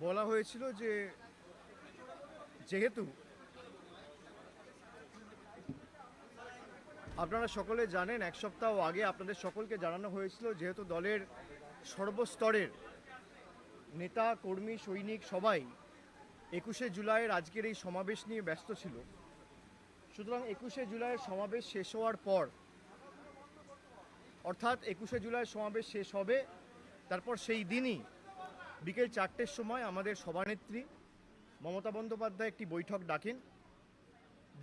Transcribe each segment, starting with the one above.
বলা হয়েছিল যে যেহেতু আপনারা সকলে জানেন, এক সপ্তাহ আগে আপনাদের সকলকে জানানো হয়েছিল যেহেতু দলের সর্বস্তরের নেতা কর্মী সৈনিক সবাই 21শে জুলাইয়ের আজকের এই সমাবেশ নিয়ে ব্যস্ত ছিল, সুতরাং 21শে জুলাইয়ের সমাবেশ শেষ হওয়ার পর, অর্থাৎ 21শে জুলাইয়ের সমাবেশ শেষ হবে, তারপর সেই দিনই বিকেল 4টের সময় আমাদের সভানেত্রী মমতা বন্দ্যোপাধ্যায় একটি বৈঠক ডাকেন,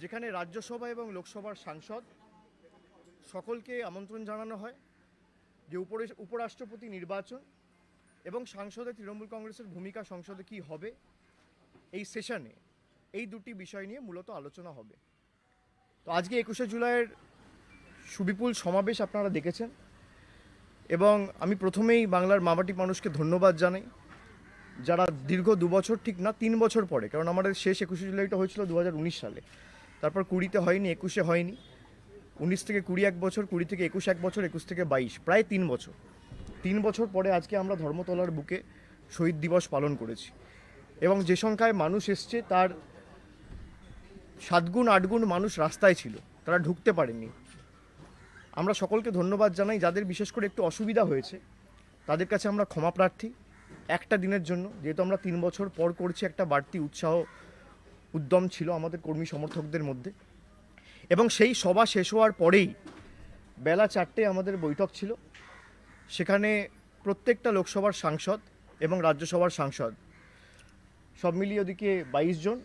যেখানে রাজ্যসভা এবং লোকসভার সাংসদ সকলকে আমন্ত্রণ জানানো হয় যে উপরাষ্ট্রপতি নির্বাচন এবং সাংসদে তৃণমূল কংগ্রেসের ভূমিকা সংসদে কী হবে, এই সেশনে এই দুটি বিষয় নিয়ে মূলত আলোচনা হবে। তো আজকে 21শে জুলাইয়ের সুবিপুল সমাবেশ আপনারা দেখেছেন, এবং আমি প্রথমেই বাংলার মামাটি মানুষকে ধন্যবাদ জানাই, যারা দীর্ঘ 2 বছর, ঠিক না 3 বছর পরে, কারণ আমাদের শেষ 21শে জুলাইটা হয়েছিল 2019 সালে, তারপর 20তে হয়নি, 21শে হয়নি, 19 থেকে 20 1 বছর, 20 থেকে 21 1 বছর, 21 থেকে 22, প্রায় 3 বছর পরে আজকে আমরা ধর্মতলার বুকে শহীদ দিবস পালন করেছি। এবং যে সংখ্যায় মানুষ এসছে তার 7 গুণ 8 গুণ মানুষ রাস্তায় ছিল, তারা ঢুকতে পারেনি। আমরা সকলকে ধন্যবাদ জানাই। যাদের বিশেষ করে একটু অসুবিধা হয়েছে তাদের কাছে আমরা ক্ষমা প্রার্থী একটা দিনের জন্য, যেহেতু আমরা 3 বছর পর করছি। একটা বাড়তি উৎসাহ উদ্যম ছিল আমাদের কর্মী সমর্থকদের মধ্যে, এবং সেই সভা শেষ হওয়ার পরেই বেলা 4টে আমাদের বৈঠক ছিল। সেখানে প্রত্যেকটা লোকসভার সাংসদ এবং রাজ্যসভার সাংসদ সব মিলিয়ে ওদিকে 22 জন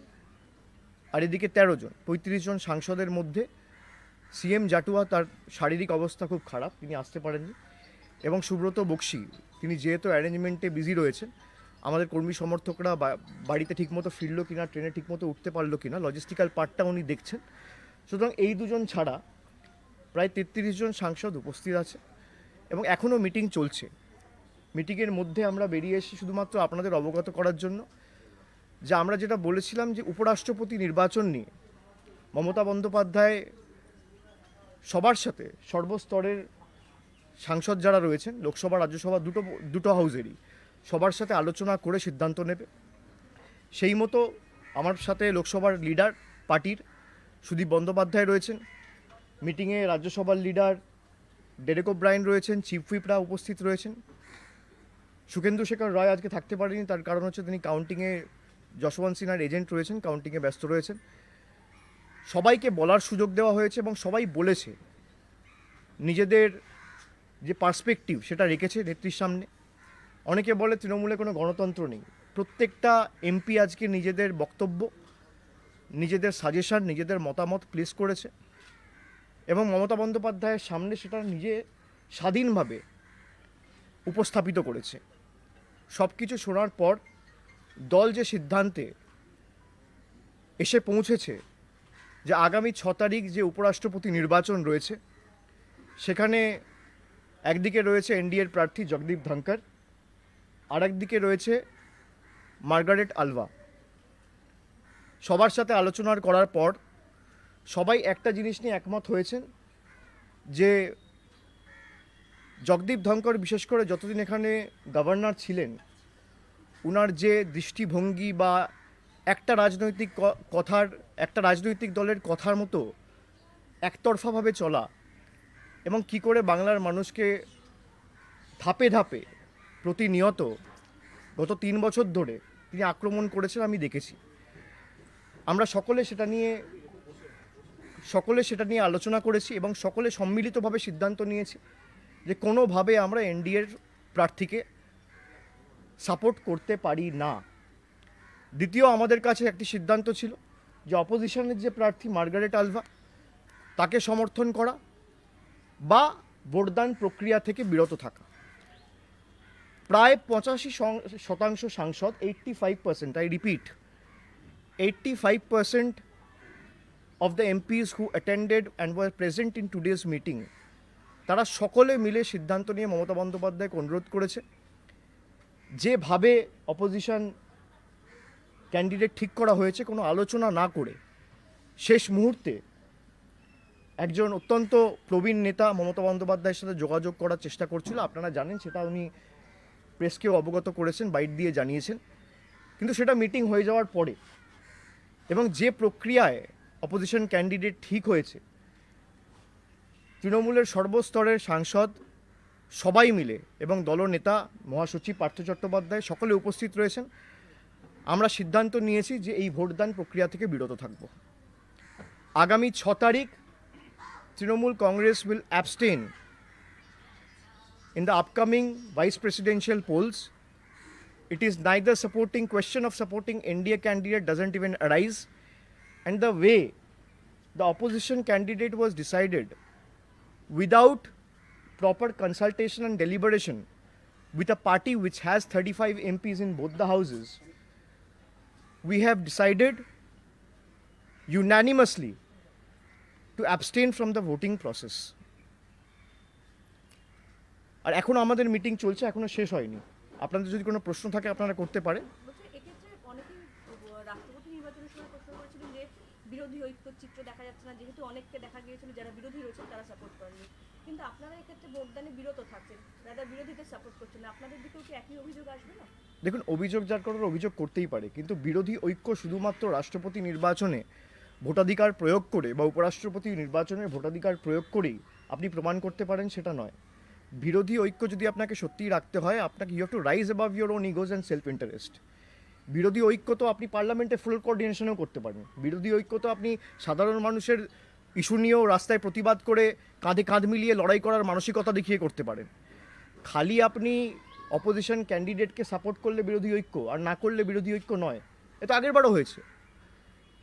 আর এদিকে 13 জন, 35 জন সাংসদের মধ্যে সিএম জাটুয়া, তার শারীরিক অবস্থা খুব খারাপ, তিনি আসতে পারেননি, এবং সুব্রত বক্সি, তিনি যেহেতু অ্যারেঞ্জমেন্টে বিজি রয়েছেন, আমাদের কর্মী সমর্থকরা বাড়িতে ঠিকমতো ফিরলো কিনা, ট্রেনে ঠিকমতো উঠতে পারলো কিনা, লজিস্টিক্যাল পার্টটা উনি দেখছেন। সুতরাং এই দুজন ছাড়া প্রায় 33 জন সাংসদ উপস্থিত আছে, এবং এখনও মিটিং চলছে। মিটিংয়ের মধ্যে আমরা বেরিয়ে এসে শুধুমাত্র আপনাদের অবগত করার জন্য যে আমরা যেটা বলেছিলাম যে উপরাষ্ট্রপতি নির্বাচন নিয়ে মমতা বন্দ্যোপাধ্যায় সবার সাথে, সর্বস্তরের সাংসদ যারা রয়েছেন, লোকসভা রাজ্যসভা দুটো হাউসেরই, সবার সাথে আলোচনা করে সিদ্ধান্ত নেবে। সেই মতো আমার সাথে লোকসভার লিডার পার্টির সুদীপ বন্দ্যোপাধ্যায় রয়েছেন, মিটিংয়ে রাজ্যসভার লিডার ডেরেক ওব্রায়েন রয়েছেন, চিফ হুইপরা উপস্থিত রয়েছেন। সুখেন্দু শেখর রায় আজকে থাকতে পারেনি, তার কারণ হচ্ছে তিনি কাউন্টিংয়ে, যশবন্ত সিনহার এজেন্ট রয়েছেন, কাউন্টিংয়ে ব্যস্ত রয়েছেন। সবাইকে বলার সুযোগ দেওয়া হয়েছে এবং সবাই বলেছে, নিজেদের যে পার্সপেক্টিভ সেটা রেখেছে নেত্রীর সামনে। অনেকে বলে তৃণমূলে কোনো গণতন্ত্র নেই। প্রত্যেকটা এমপি আজকে নিজেদের বক্তব্য, নিজেদের সাজেশন, নিজেদের মতামত প্লেস করেছে, এবং মমতা বন্দ্যোপাধ্যায়ের সামনে সেটা নিজে স্বাধীনভাবে উপস্থাপিত করেছে। সব কিছু শোনার পর দল যে সিদ্ধান্তে এসে পৌঁছেছে যে আগামী 6 তারিখ যে উপরাষ্ট্রপতি নির্বাচন রয়েছে, সেখানে একদিকে রয়েছে এনডিএর প্রার্থী জগদীপ ধনকর, আর একদিকে রয়েছে মার্গারেট আলভা। সবার সাথে আলোচনা করার পর সবাই একটা জিনিস নিয়ে একমত হয়েছেন যে জগদীপ ধনকর বিশেষ করে যতদিন এখানে গভর্নর ছিলেন, উনার যে দৃষ্টিভঙ্গি বা একটা রাজনৈতিক দলের কথার মতো একতরফাভাবে চলা, এবং কি করে বাংলার মানুষকে ধাপে ধাপে প্রতিনিয়ত গত 3 বছর ধরে তিনি আক্রমণ করেছেন, আমি দেখেছি। আমরা সকলে সেটা নিয়ে আলোচনা করেছি এবং সকলে সম্মিলিতভাবে সিদ্ধান্ত নিয়েছি যে কোনোভাবে আমরা এনডিএর প্রার্থীকে সাপোর্ট করতে পারি না। দ্বিতীয়, আমাদের কাছে একটি সিদ্ধান্ত ছিল যে অপোজিশনের যে প্রার্থী মার্গারেট আলভা, তাকে সমর্থন করা বা ভোটদান প্রক্রিয়া থেকে বিরত থাকা। প্রায় 85% সাংসদ, 85%, I repeat, 85% of the MPs who attended and were present in today's meeting, তারা সকলে মিলে সিদ্ধান্ত নিয়ে মমতা বন্দ্যোপাধ্যায়কে অনুরোধ করেছে যেভাবে অপোজিশন ক্যান্ডিডেট ঠিক করা হয়েছে, কোনো আলোচনা না করে শেষ মুহূর্তে একজন অত্যন্ত প্রবীণ নেতা মমতা বন্দ্যোপাধ্যায়ের সাথে যোগাযোগ করার চেষ্টা করছিল। আপনারা জানেন, সেটা উনি প্রেসকেও অবগত করেছেন, বাইট দিয়ে জানিয়েছেন কিন্তু সেটা মিটিং হয়ে যাওয়ার পরে এবং যে প্রক্রিয়ায় অপোজিশন ক্যান্ডিডেট ঠিক হয়েছে, তৃণমূলের সর্বস্তরের সাংসদ সবাই মিলে এবং দলনেতা মহাসচিব পার্থ চট্টোপাধ্যায় সকলে উপস্থিত রয়েছেন, আমরা সিদ্ধান্ত নিয়েছি যে এই ভোটদান প্রক্রিয়া থেকে বিরত থাকব। আগামী 6 তারিখ Trinamool Congress will abstain in the upcoming vice presidential polls. It is neither question of supporting NDA candidate doesn't even arise, and the way the opposition candidate was decided without proper consultation and deliberation with a party which has 35 MPs in both the houses, we have decided unanimously to abstain from the voting process. আর এখন আমাদের meeting চলছে, এখনো শেষ হয়নি। আপনাদের যদি কোনো প্রশ্ন থাকে আপনারা করতে পারেন। এক্ষেত্রে অনেকেই রাষ্ট্রপতি নির্বাচনের সময় প্রশ্ন করেছিলেন যে বিরোধী ঐক্যর চিত্র দেখা যাচ্ছে না, যেহেতু অনেককে দেখা গিয়েছিল যারা বিরোধী রয়েছেন তারা সাপোর্ট করেননি, কিন্তু আপনারা এক্ষেত্রে ভোটদানে বিরত থাকছেন, যারা বিরোধীদের সাপোর্ট করছেন না, আপনাদের দিকেও কি একই অভিযোগ আসবে না? দেখুন, অভিযোগ যার করার অভিযোগ করতেই পারে, কিন্তু বিরোধী ঐক্য শুধুমাত্র রাষ্ট্রপতি নির্বাচনে ভোটাধিকার প্রয়োগ করে বা উপরাষ্ট্রপতি নির্বাচনে ভোটাধিকার প্রয়োগ করেই আপনি প্রমাণ করতে পারেন সেটা নয়। বিরোধী ঐক্য যদি আপনাকে সত্যিই রাখতে হয়, আপনাকে you have to rise above your own egos and self interest. বিরোধী ঐক্য তো আপনি পার্লামেন্টে ফুল কোঅর্ডিনেশনও করতে পারেন। বিরোধী ঐক্য তো আপনি সাধারণ মানুষের ইস্যু নিয়েও রাস্তায় প্রতিবাদ করে কাঁধে কাঁধ মিলিয়ে লড়াই করার মানসিকতা দেখিয়ে করতে পারেন। খালি আপনি অপোজিশন ক্যান্ডিডেটকে সাপোর্ট করলে বিরোধী ঐক্য, আর না করলে বিরোধী ঐক্য নয়। এটা আগেরবারও হয়েছে,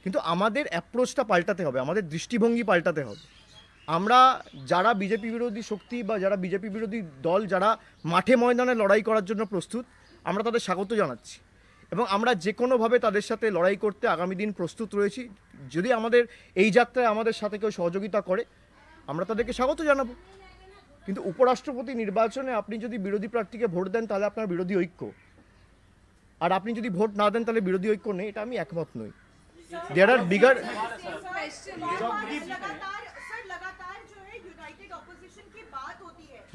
কিন্তু আমাদের অ্যাপ্রোচটা পাল্টাতে হবে, আমাদের দৃষ্টিভঙ্গি পাল্টাতে হবে। আমরা যারা বিজেপি বিরোধী শক্তি বা যারা বিজেপি বিরোধী দল, যারা মাঠে ময়দানে লড়াই করার জন্য প্রস্তুত, আমরা তাদের স্বাগত জানাচ্ছি এবং আমরা যে কোনোভাবে তাদের সাথে লড়াই করতে আগামী দিন প্রস্তুত রয়েছি। যদি আমাদের এই যাত্রায় আমাদের সাথে কেউ সহযোগিতা করে, আমরা তাদেরকে স্বাগত জানাবো। কিন্তু উপরাষ্ট্রপতি নির্বাচনে আপনি যদি বিরোধী প্রার্থীকে ভোট দেন তাহলে আপনার বিরোধী ঐক্য, আর আপনি যদি ভোট না দেন তাহলে বিরোধী ঐক্য নেই, এটা আমি একমত নই। দেয়ার আর বিগার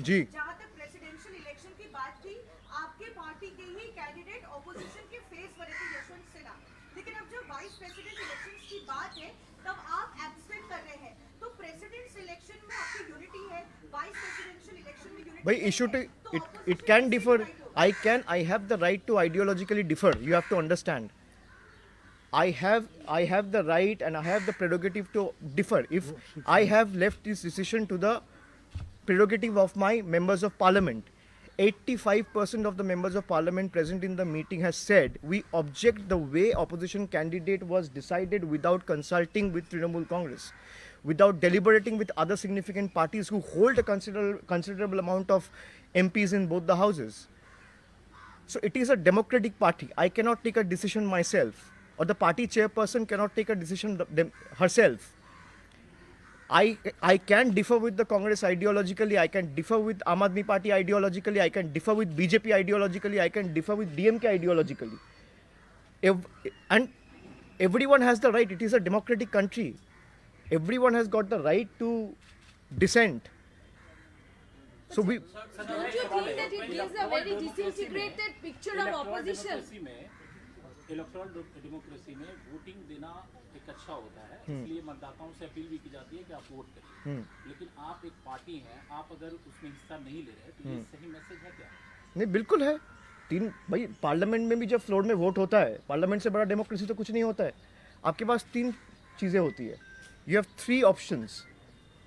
जी जहाँ तक प्रेसिडेंशियल इलेक्शन की बात थी, आपके पार्टी के ही कैंडिडेट ऑपोजिशन के फेस बने थे, यशवंत सिन्हा, लेकिन अब जब वाइस प्रेसिडेंट इलेक्शंस की बात है तब आप एब्सेंट कर रहे हैं। तो प्रेसिडेंट इलेक्शन में आपकी यूनिटी है, वाइस प्रेसिडेंशियल इलेक्शन में यूनिटी भाई issue it can differ. I have the right to ideologically differ. You have to understand. I have the right and I have the prerogative to differ. If I have left this decision to the prerogative of my members of parliament, 85% of the members of parliament present in the meeting has said we object the way opposition candidate was decided without consulting with Trinamool Congress, without deliberating with other significant parties who hold a considerable amount of MPs in both the houses. So it is a democratic party. I cannot take a decision myself, or the party chairperson cannot take a decision herself. I can differ with the Congress ideologically, I can differ with Aam Aadmi Party ideologically, I can differ with BJP ideologically, I can differ with DMK ideologically. And everyone has the right, it is a democratic country. Everyone has got the right to dissent. So we... Don't you think that it gives a very disintegrated picture of opposition? Electoral democracy में voting देना एक अच्छा होता है, इसलिए मतदाताओं से appeal भी की जाती है कि आप वोट करें। लेकिन आप एक पार्टी हैं, आप अगर उसमें हिस्सा नहीं ले रहे तो ये सही मैसेज है क्या? नहीं, बिल्कुल है। भाई पार्लियामेंट में भी जब फ्लोर में वोट होता है, पार्लियामेंट से बड़ा डेमोक्रेसी तो कुछ नहीं होता है। आपके पास 3 चीज़ें होती है। You have 3 options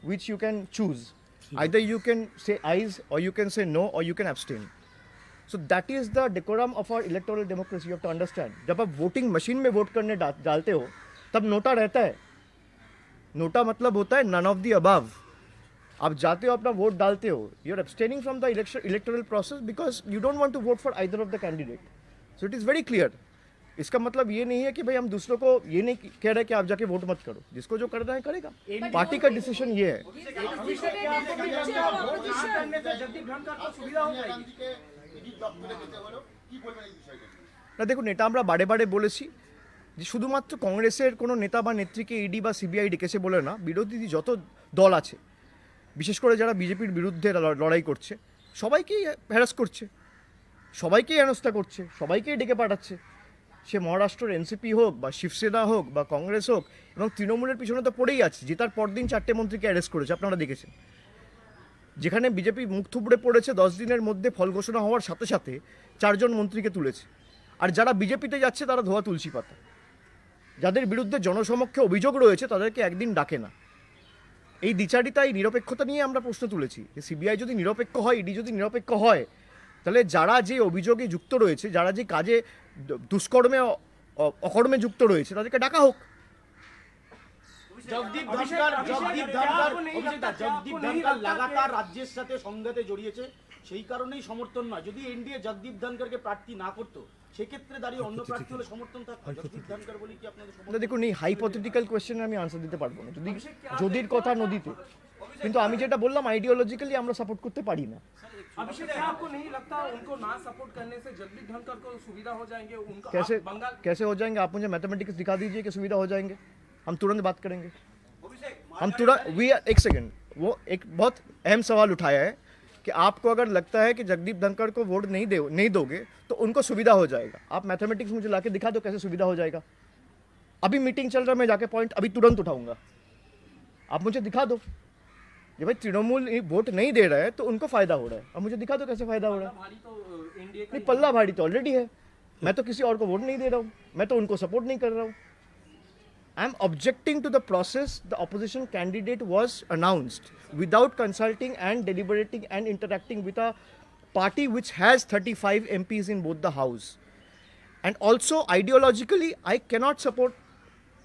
which you can choose, either you can say eyes और यू कैन से नो और you can abstain. So that is the decorum of our electoral democracy. You have to understand. जब आप voting machine में vote करने डालते हो तब NOTA रहता है। नोटा मतलब होता है none of the above. आप जाते हो अपना वोट डालते हो, you are abstaining from the electoral process because you don't want to vote for either of the candidate. So it is very clear. इसका मतलब ये नहीं है कि भाई हम दूसरों को ये नहीं कह रहे कि आप जाके वोट मत करो, जिसको जो करना है करेगा। पार्टी का डिसीजन ये है। না দেখুন, এটা আমরা বারে বারে বলেছি যে শুধুমাত্র কংগ্রেসের কোনো নেতা বা নেত্রীকে ইডি বা সিবিআই ডেকেছে বলে না, বিরোধী যত দল আছে, বিশেষ করে যারা বিজেপির বিরুদ্ধে লড়াই করছে, সবাইকেই হ্যারাস করছে, সবাইকেই হেনস্থা করছে, সবাইকেই ডেকে পাঠাচ্ছে। সে মহারাষ্ট্রের এনসিপি হোক বা শিবসেনা হোক বা কংগ্রেস হোক, এবং তৃণমূলের পিছনে তো পড়েই আছে। জেতার পরদিন 4টে মন্ত্রীকে অ্যারেস্ট করেছে, আপনারা দেখেছেন। যেখানে বিজেপি মুখ থুবড়ে পড়েছে, 10 দিনের মধ্যে ফল ঘোষণা হওয়ার সাথে সাথে 4 জন মন্ত্রীকে তুলেছে। আর যারা বিজেপিতে যাচ্ছে তারা ধোয়া তুলসী পাতা। যাদের বিরুদ্ধে জনসমক্ষে অভিযোগ রয়েছে তাদেরকে একদিন ডাকে না। এই দ্বিচারিতা, এই নিরপেক্ষতা নিয়ে আমরা প্রশ্ন তুলেছি যে সিবিআই যদি নিরপেক্ষ হয়, ইডি যদি নিরপেক্ষ হয়, তাহলে যারা যে অভিযোগে যুক্ত রয়েছে, যারা যে কাজে দুষ্কর্মে অকর্মে যুক্ত রয়েছে, তাদেরকে ডাকা হোক। জগদীপ ধনকর লাগাতার রাজ্যের সাথে সংঘাতে জড়িয়েছে, সেই কারণেই সমর্থন নয়। যদি এনডিএ জগদীপ ধনকরকে প্রার্থী না করতো, সেক্ষেত্রে দাঁড়িয়ে অন্য প্রার্থী হলে সমর্থন থাকতো। জগদীপ ধনকর বলি কি আপনাদের সমর্থন? দেখুন, এই হাইপোথেটিক্যাল কোয়েশ্চেনে আমি আনসার দিতে পারবো না, যদির কথা নদীতে। কিন্তু আমি যেটা বললাম, আইডিওলজিক্যালি আমরা সাপোর্ট করতে পারি না। अभिषेक, क्या आपको नहीं लगता उनको ना सपोर्ट करने से जगदीप धनखड़ को सुविधा हो जाएंगे? उनका कैसे हो जाएंगे? आप मुझे मैथमेटिक्स दिखा दीजिए कि सुविधा हो जाएंगे, हम तुरंत बात करेंगे। हम तुरंत एक सेकंड, वो एक बहुत अहम सवाल उठाया है कि आपको अगर लगता है कि जगदीप धनखड़ को वोट नहीं दोगे तो उनको सुविधा हो जाएगा। आप मैथमेटिक्स मुझे लाके दिखा दो कैसे सुविधा हो जाएगा। अभी मीटिंग चल रहा है, मैं जाके पॉइंट अभी तुरंत उठाऊंगा। आप मुझे दिखा दो कि भाई तृणमूल वोट नहीं दे रहा है तो उनको फायदा हो रहा है। अब मुझे दिखा दो कैसे फायदा हो रहा है। नहीं, पल्ला भारी तो ऑलरेडी है। मैं तो किसी और को वोट नहीं दे रहा हूँ, मैं तो उनको सपोर्ट नहीं कर रहा हूँ। I am objecting to the process the opposition candidate was announced without consulting and deliberating and interacting with a party which has 35 MPs in both the house. And also ideologically, I cannot support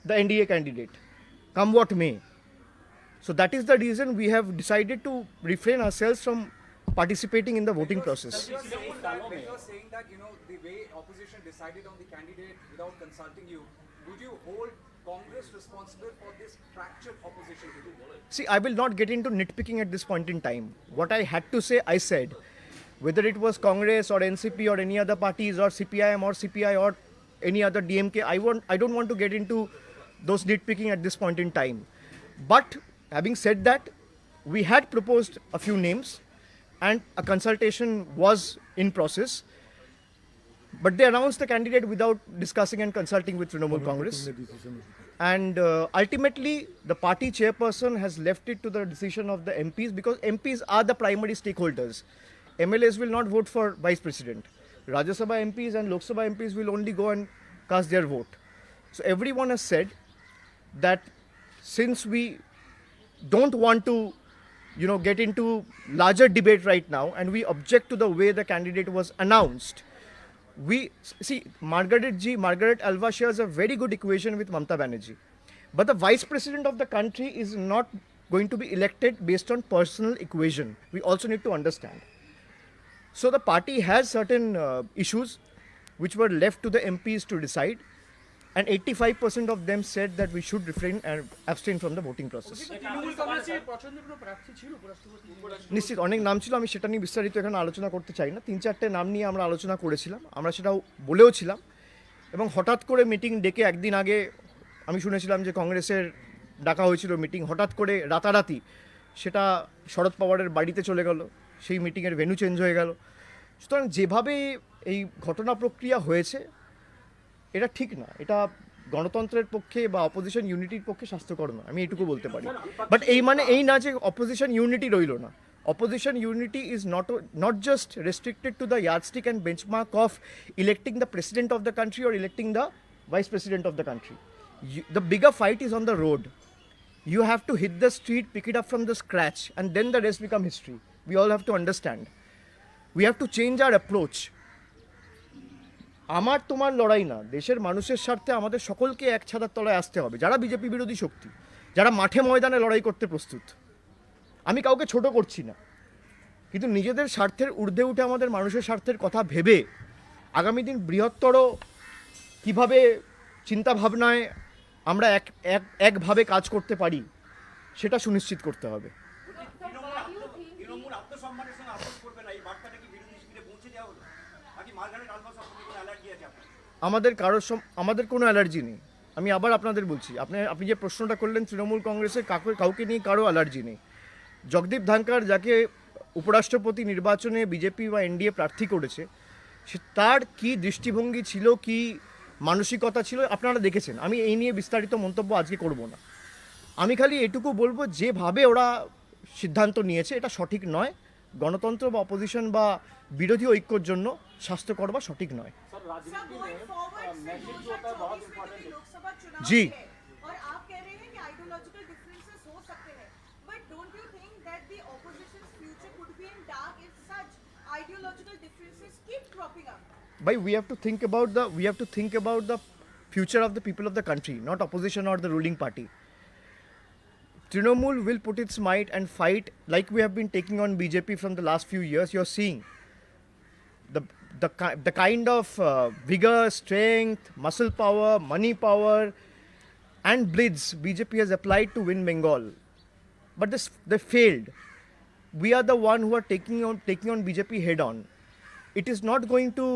the NDA candidate, come what may. So that is the reason we have decided to refrain ourselves from participating in the voting process. You're saying that, the way opposition decided on the candidate without consulting you, would you hold Congress responsible for this fractured opposition? See, I will not get into nitpicking at this point in time. What I had to say, I said. Whether it was Congress or NCP or any other parties or CPIM or CPI or any other DMK, I don't want to get into those nitpicking at this point in time. But having said that, we had proposed a few names and a consultation was in process. But they announced the candidate without discussing and consulting with Trinamool Congress. And ultimately, the party chairperson has left it to the decision of the MPs, because MPs are the primary stakeholders. MLAs will not vote for vice president. Rajya Sabha MPs and Lok Sabha MPs will only go and cast their vote. So everyone has said that since we don't want to, get into larger debate right now, and we object to the way the candidate was announced. We see, Margaret Alva shares a very good equation with Mamata Banerjee. But the vice president of the country is not going to be elected based on personal equation. We also need to understand. So the party has certain issues which were left to the MPs to decide. And 85% of them said that we should refrain and abstain from the voting process. Trinamool কংগ্রেসের পছন্দের কোনো প্রার্থী ছিল উপরাষ্ট্রপতি? নিশ্চিত অনেক নাম ছিল, আমি সেটা নিয়ে বিস্তারিত এখানে আলোচনা করতে চাই না। 3-4টে নাম নিয়ে আমরা আলোচনা করেছিলাম, আমরা সেটাও বলেও ছিলাম। এবং হঠাৎ করে মিটিং ডেকে একদিন আগে আমি শুনেছিলাম যে কংগ্রেসের ডাকা হয়েছিল মিটিং, হঠাৎ করে রাতারাতি সেটা শরদ পাওয়ারের বাড়িতে চলে গেল, সেই মিটিংয়ের ভেন্যু চেঞ্জ হয়ে গেল। সুতরাং যেভাবে এই ঘটনা প্রক্রিয়া হয়েছে, এটা ঠিক না, এটা গণতন্ত্রের পক্ষে বা অপোজিশন ইউনিটির পক্ষে স্বাস্থ্যকর না, আমি এইটুকু বলতে পারি। বাট এই না যে অপোজিশন ইউনিটি রইল না। Opposition unity is not just restricted to the yardstick and benchmark of electing the president of the country or electing the vice president of the country. The bigger fight is on the road. You have to hit the street, pick it up from the scratch, and then the rest become history. We all have to understand. We have to change our approach. আমার তোমার লড়াই না, দেশের মানুষের স্বার্থে আমাদের সকলকে এক ছাতার তলায় আসতে হবে। যারা বিজেপি বিরোধী শক্তি, যারা মাঠে ময়দানে লড়াই করতে প্রস্তুত, আমি কাউকে ছোট করছি না, কিন্তু নিজেদের স্বার্থের ঊর্ধ্বে উঠে আমাদের মানুষের স্বার্থের কথা ভেবে আগামী দিন বৃহত্তর কিভাবে চিন্তাভাবনায় আমরা একভাবে কাজ করতে পারি সেটা সুনিশ্চিত করতে হবে। আমাদের কোনো অ্যালার্জি নেই। আমি আবার আপনাদের বলছি, আপনি যে প্রশ্নটা করলেন, তৃণমূল কংগ্রেসের কাউকে নিয়ে কারো অ্যালার্জি নেই। জগদীপ ধনখড় যাকে উপরাষ্ট্রপতি নির্বাচনে বিজেপি বা এনডিএ প্রার্থী করেছে, তার কি দৃষ্টিভঙ্গি ছিল, কি মানসিকতা ছিল আপনারা দেখেছেন। আমি এই নিয়ে বিস্তারিত মন্তব্য আজকে করব না। আমি খালি এটুকু বলবো, যেভাবে ওরা সিদ্ধান্ত নিয়েছে এটা সঠিক নয়। গণতন্ত্র বা অপোজিশন বা বিরোধী ঐক্যর জন্য স্বাস্থ্যকর বা সঠিক নয়। सर सर राजनीति गोइंग में फॉरवर्ड मैसेज जो होता है बहुत 2024 में इंपॉर्टेंट है। लोकसभा चुनाव जी। है और आप कह रहे हैं कि आइडियोलॉजिकल डिफरेंसेस हो सकते हैं, but don't you think that the opposition's future could be in dark if such ideological differences keep cropping up? But we have to think about the future of the people of the country, not opposition or the ruling party. Trinamool will put its might and fight like we have been taking on BJP from the last few years. You're seeing the kind of vigor, strength, muscle power, money power, and blitz BJP has applied to win Bengal. But they failed. We are the one who are taking on BJP head on. It is not going to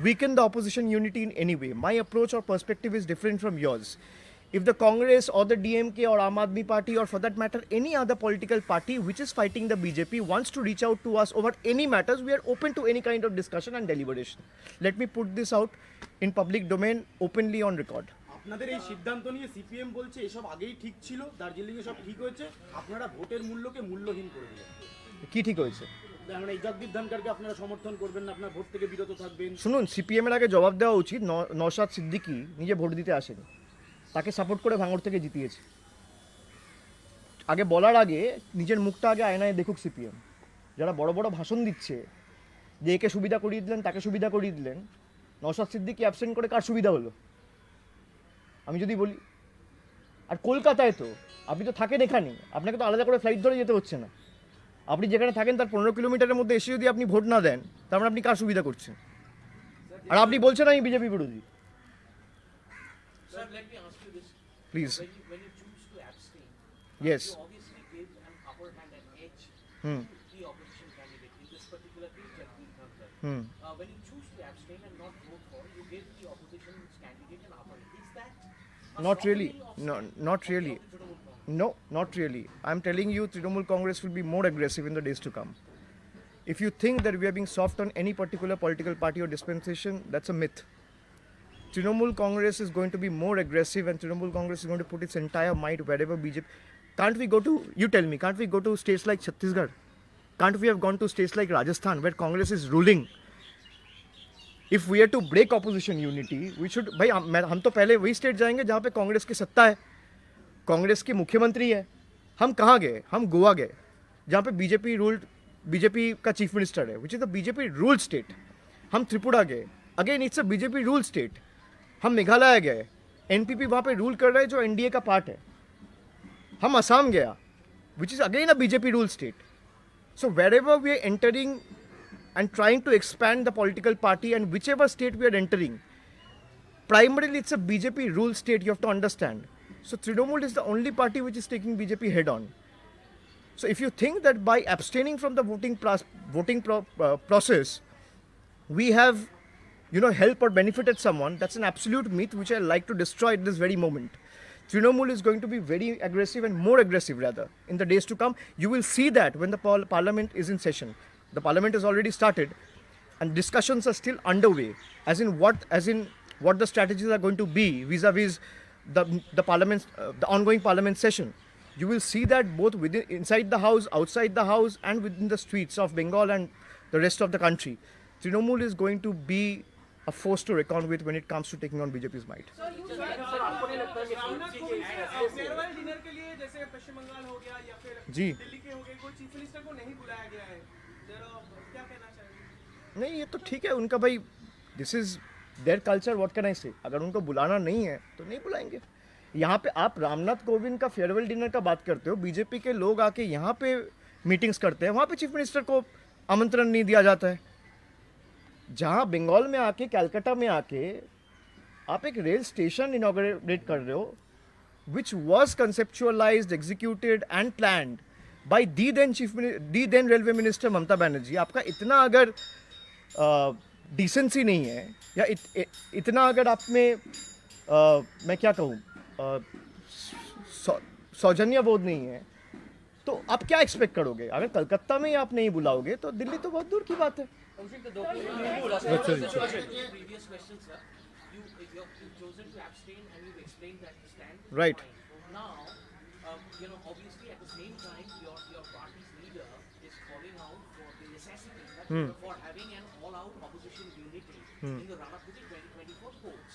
weaken the opposition unity in any way. My approach or perspective is different from yours. If the Congress or the DMK or Aam Aadmi Party, or for that matter any other political party which is fighting the BJP, wants to reach out to us over any matters, we are open to any kind of discussion and deliberation. Let me put this out in public domain openly on record. আপনাদের এই সিদ্ধান্ত নিয়ে CPM বলছে এসব আগেই ঠিক ছিল, দার্জিলিংয়ে সব ঠিক হয়েছে, আপনারা ভোটের মূল্যকে মূল্যহীন করে দিলেন। কি ঠিক হয়েছে? মানে এই জগদীপ ধনকরকে আপনারা সমর্থন করবেন না, আপনারা ভোট থেকে বিরত থাকবেন। শুনুন, সিপিএম এর আগে জবাব দেওয়া উচিত। নওশাদ সিদ্দিকী নিজে ভোট দিতে আসেনি, তাকে সাপোর্ট করে ভাঙড় থেকে জিতিয়েছে। আগে বলার আগে নিজের মুখটা আগে আয়নায় দেখুক সিপিএম। যারা বড় বড় ভাষণ দিচ্ছে যে একে সুবিধা করিয়ে দিলেন, তাকে সুবিধা করিয়ে দিলেন, নওশাদ সিদ্দিকী অ্যাবসেন্ট করে কার সুবিধা হলো আমি যদি বলি? আর কলকাতায় তো আপনি তো থাকেন এখানেই, আপনাকে তো আলাদা করে ফ্লাইট ধরে যেতে হচ্ছে না। আপনি যেখানে থাকেন তার 15 কিলোমিটারের মধ্যে এসে যদি আপনি ভোট না দেন, তার মানে আপনি কার সুবিধা করছেন? আর আপনি বলছেন আমি বিজেপি বিরোধী। Sir, let me ask you this. Please. When you choose to abstain, Yes. you obviously give an upper hand and edge Hmm. to the opposition candidate. In this particular case, Jagdeep Dhankar. Hmm. When you choose to abstain and not vote for, you give the opposition's candidate an upper hand. Is that a Not really. softening No, of not the really. Trinamool Congress? No, not really. I'm telling you, Trinamool Congress will be more aggressive in the days to come. If you think that we are being soft on any particular political party or dispensation, that's a myth. Trinamool Congress is going to be more aggressive, and Trinamool Congress is going to put its entire might wherever BJP. Can't we go to, you tell me, can't we go to states like Chhattisgarh? Can't we have gone to states like Rajasthan where Congress is ruling? If we are to break opposition unity, we should, भाई हम तो पहले वही state जाएंगे जहाँ पे कांग्रेस की सत्ता है, कांग्रेस के मुख्यमंत्री है। हम कहाँ गए? हम गोवा गए, जहाँ पे बीजेपी का चीफ मिनिस्टर है, which is the BJP rule state. हम त्रिपुरा गए, again it's a BJP rule state. हम मेघालय गए, एनपीपी वहाँ पे रूल कर रहा है जो एनडीए का पार्ट है। हम असम गया, which is again a BJP rule state. So wherever we are entering and trying to expand the political party, and whichever state we are entering, primarily it's a BJP rule state, you have to understand. So Trinamool is the only party which is taking BJP head on. So if you think that by abstaining from the voting process, we have, helped or benefited someone, that's an absolute myth which I like to destroy at this very moment. Trinamool is going to be very aggressive, and more aggressive rather, in the days to come. You will see that when the parliament is in session. The parliament has already started, and discussions are still underway, as in what the strategies are going to be vis-a-vis the parliament, the ongoing parliament session. You will see that both inside the house, outside the house, and within the streets of Bengal and the rest of the country. Trinamool is going to be a force to reckon with when it comes to taking on BJP's might. Farewell dinner के लिए जैसे पश्चिम बंगाल हो गया या फिर जी। दिल्ली के हो गए, कोई चीफ मिनिस्टर को नहीं बुलाया गया है, जरा क्या कहना चाहिए? नहीं, ये तो ठीक है उनका, भाई this is their culture, what can I से। अगर उनको बुलाना नहीं है तो नहीं बुलाएंगे। यहाँ पे आप रामनाथ कोविंद का फेयरवेल डिनर का बात करते हो, बीजेपी के लोग आके यहाँ पे मीटिंग्स करते हैं, वहाँ पे चीफ मिनिस्टर को आमंत्रण नहीं दिया जाता है। जहाँ बंगाल में आके, कलकत्ता में आके आप एक रेल स्टेशन इनॉग्रेट कर रहे हो, which was conceptualized, executed and planned by the then railway minister Mamata Banerjee. आपका इतना अगर डिसेंसी नहीं है, या इतना अगर आप में मैं क्या कहूँ, सौजन्य बोध नहीं है, तो आप क्या एक्सपेक्ट करोगे? अगर कलकत्ता में ही आप नहीं बुलाओगे तो दिल्ली तो बहुत दूर की बात है। Previous question, sir. You you've chosen to abstain and you've explained that stand. Right. Fine. Now, obviously at the same time, your party's leader is calling out for the necessity for having an all-out opposition unity in the run-up to the 2024 polls.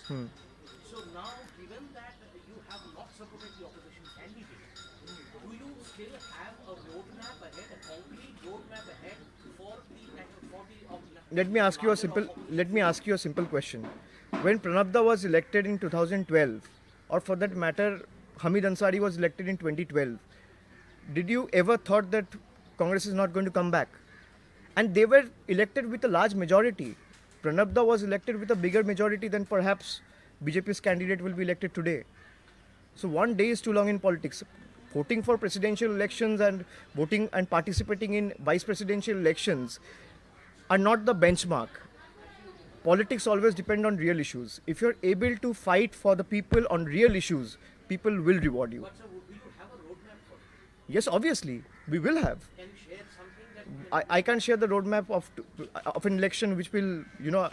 So now, given that you have not supported the opposition candidate, do you still have a roadmap ahead, a concrete roadmap ahead for the Let me ask you a simple question. When Pranabda was elected in 2012, or for that matter, Hamid Ansari was elected in 2012, did you ever thought that Congress is not going to come back? And they were elected with a large majority. Pranabda was elected with a bigger majority than perhaps BJP's candidate will be elected today. So one day is too long in politics. Voting for presidential elections and voting and participating in vice presidential elections are not the benchmark. Politics always depend on real issues. If you're able to fight for the people on real issues, people will reward you. But sir, will you have a roadmap for it? Yes, obviously, we will have. Can you share something that I can't share the roadmap of an election which will,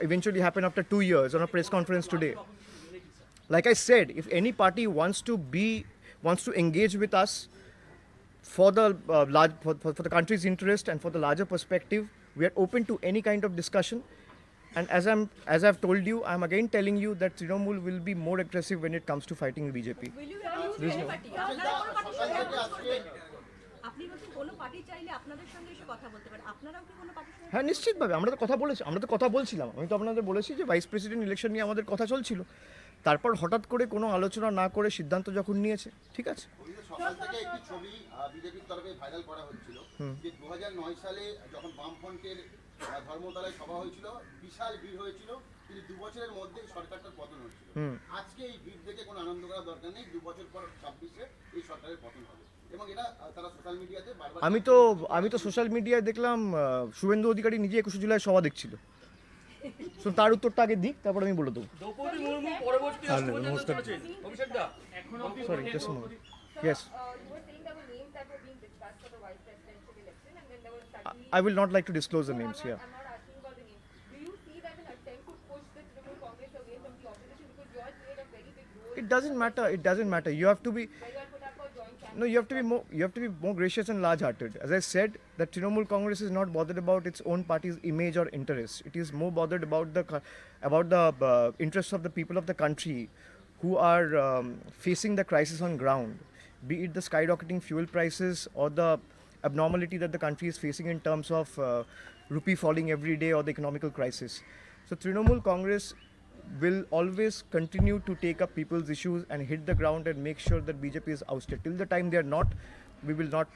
eventually happen after 2 years on a press conference today. Like I said, if any party wants to engage with us for the for the country's interest and for the larger perspective, we are open to any kind of discussion. And as I've told you, I'm again telling you that Trinamool will be more aggressive when it comes to fighting BJP. Will you ever use any party? আপনারা কোনো পার্টির সঙ্গে approach করবেন? আপনি বলছেন কোনো party চাইলে আপনাদের সঙ্গে এসে কথা বলতে পারে, আপনারাও কি কোনো পার্টির সঙ্গে? হ্যাঁ, নিশ্চিতভাবে আমরা তো কথা বলছিলাম। আমি তো আপনাদের বলেছি যে ভাইস প্রেসিডেন্ট ইলেকশন নিয়ে আমাদের কথা চলছিল। তারপর হঠাৎ করে কোনো আলোচনা না করে সিদ্ধান্ত যখন নিয়েছে, ঠিক আছে। সকাল থেকে একটি ছবি বিজেপির তরফে ভাইরাল করা হচ্ছিল যে 2009 সালে যখন বামফ্রন্টের ধর্মতলায় সভা হয়েছিল, বিশাল ভিড় হয়েছিল, কিন্তু 2 বছরের মধ্যে সরকারটার পতন হচ্ছিল। আজকে এই ভিড় দেখে কোনো আনন্দ করার দরকার নেই, 2 বছর পর 26-এ এই সরকারের পতন হবে এবং এটা তারা সোশ্যাল মিডিয়াতে বারবার। আমি তো সোশ্যাল মিডিয়ায় দেখলাম শুভেন্দু অধিকারী নিজে 21 জুলাই সভা দেখছিল। সো তার উত্তরটা আগে দিক, তারপর আমি বলে দেবো। দ্রৌপদী মুর্মু পরবর্তী রাষ্ট্রপতি চলেছেন Abhishek da. Sorry, just moment. Yes, You were saying there were names that were being discussed for the vice presidential election, and then there was suddenly. I will not like to disclose the names here. I'm not asking about the names. Do you see that an attempt to push the Trinamool Congress away from the opposition, because George played a very big role? It doesn't matter. You have to be Where you are put up for joint campaign. No, you have to be more gracious and large-hearted. As I said, that Trinamool Congress is not bothered about its own party's image or interests. It is more bothered about the interests of the people of the country who are facing the crisis on ground, be it the skyrocketing fuel prices or the abnormality that the country is facing in terms of rupee falling every day or the economical crisis. So Trinamool Congress will always continue to take up people's issues and hit the ground and make sure that BJP is ousted. Till the time they are not, we will not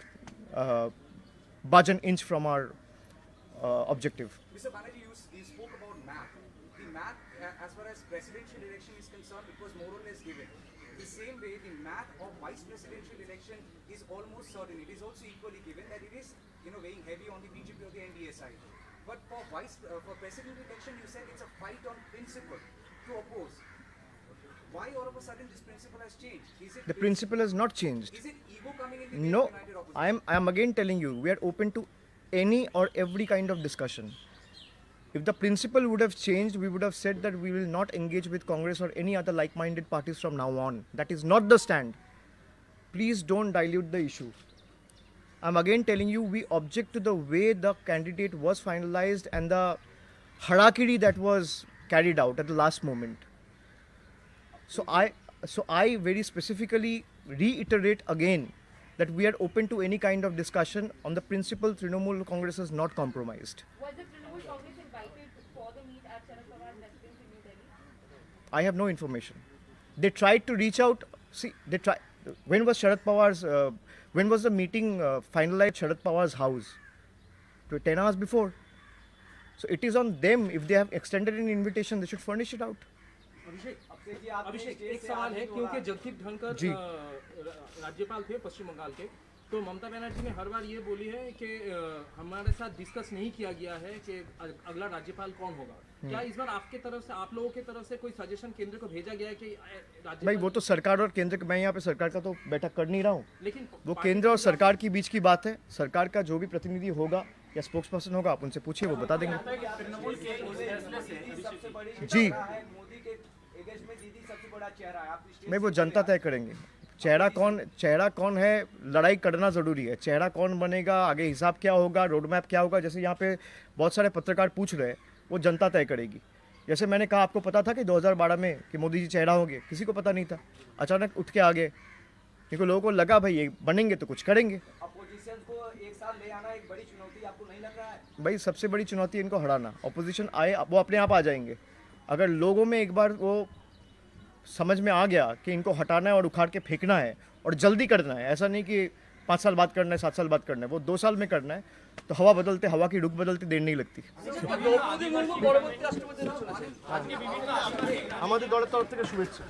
budge an inch from our objective. Mr. Banerjee, you spoke about map. The map, as far as presidential election is concerned, it was more or less given. The same way, the map of vice presidential election is almost certain. It is also equally given that it is, weighing heavy on the BJP or the NDA side. But for president election, you said it's a fight on principle to oppose. Why all of a sudden this principle has changed? The principle has not changed. Is it ego coming in the way No, of united opposition? I am again telling you, we are open to any or every kind of discussion. If the principle would have changed, we would have said that we will not engage with Congress or any other like-minded parties from now on. That is not the stand. Please don't dilute the issue. I'm again telling you, we object to the way the candidate was finalized and the harakiri that was carried out at the last moment. So I very specifically reiterate again that we are open to any kind of discussion on the principle Trinamool Congress is not compromised. Was the Trinamool Congress invited for the meet at Sharad Pawar's residence in New Delhi? I have no information. They tried to reach out. See, when was Sharad Pawar's? When was the meeting finalized at Sharad Pawar's house? 10 hours before. So it is on them. If they have extended an invitation, they should furnish it out. अभिषेक एक सवाल है, क्योंकि जगदीप धनखड़ राज्यपाल थे पश्चिम बंगाल के, तो ममता बनर्जी ने हर बार ये बोली है कि हमारे साथ डिस्कस नहीं किया गया है कि अगला राज्यपाल कौन होगा। क्या इस बार आपके तरफ से, आप लोगों की तरफ से कोई सजेशन केंद्र को भेजा गया है कि भाई वो तो सरकार और केंद्र, मैं यहाँ पे सरकार का तो बैठक कर नहीं रहा हूँ, लेकिन वो केंद्र और सरकार के बीच की बात है। सरकार का जो भी प्रतिनिधि होगा या स्पोक्स पर्सन होगा, आप उनसे पूछिए, वो बता देंगे। सबसे बड़ी जी मोदी के एगेंस्ट में बड़ा चेहरा है, आप मैं वो जनता तय करेंगे। चेहरा कौन है, लड़ाई करना ज़रूरी है। चेहरा कौन बनेगा, आगे हिसाब क्या होगा, रोड मैप क्या होगा, जैसे यहाँ पे बहुत सारे पत्रकार पूछ रहे हैं, वो जनता तय करेगी। जैसे मैंने कहा, आपको पता था कि 2012 में कि मोदी जी चेहरा होंगे? किसी को पता नहीं था, अचानक उठ के आ गए, क्योंकि लोगों को लगा भाई ये बनेंगे तो कुछ करेंगे। अपोजिशन को एक साथ ले आना एक बड़ी चुनौती आपको नहीं लग रहा है? भाई सबसे बड़ी चुनौती इनको हराना। ऑपोजिशन आए, वो अपने आप आ जाएंगे। अगर लोगों में एक बार वो समझ में आ गया कि इनको हटाना है और उखाड़ के फेंकना है और जल्दी करना है, ऐसा नहीं कि 5 साल बाद करना है, 7 साल बाद करना है, वो 2 साल में करना है, तो हवा बदलते, हवा की रुख बदलते देर नहीं लगती। আমাদের দলের তরফ থেকে শুভেচ্ছা।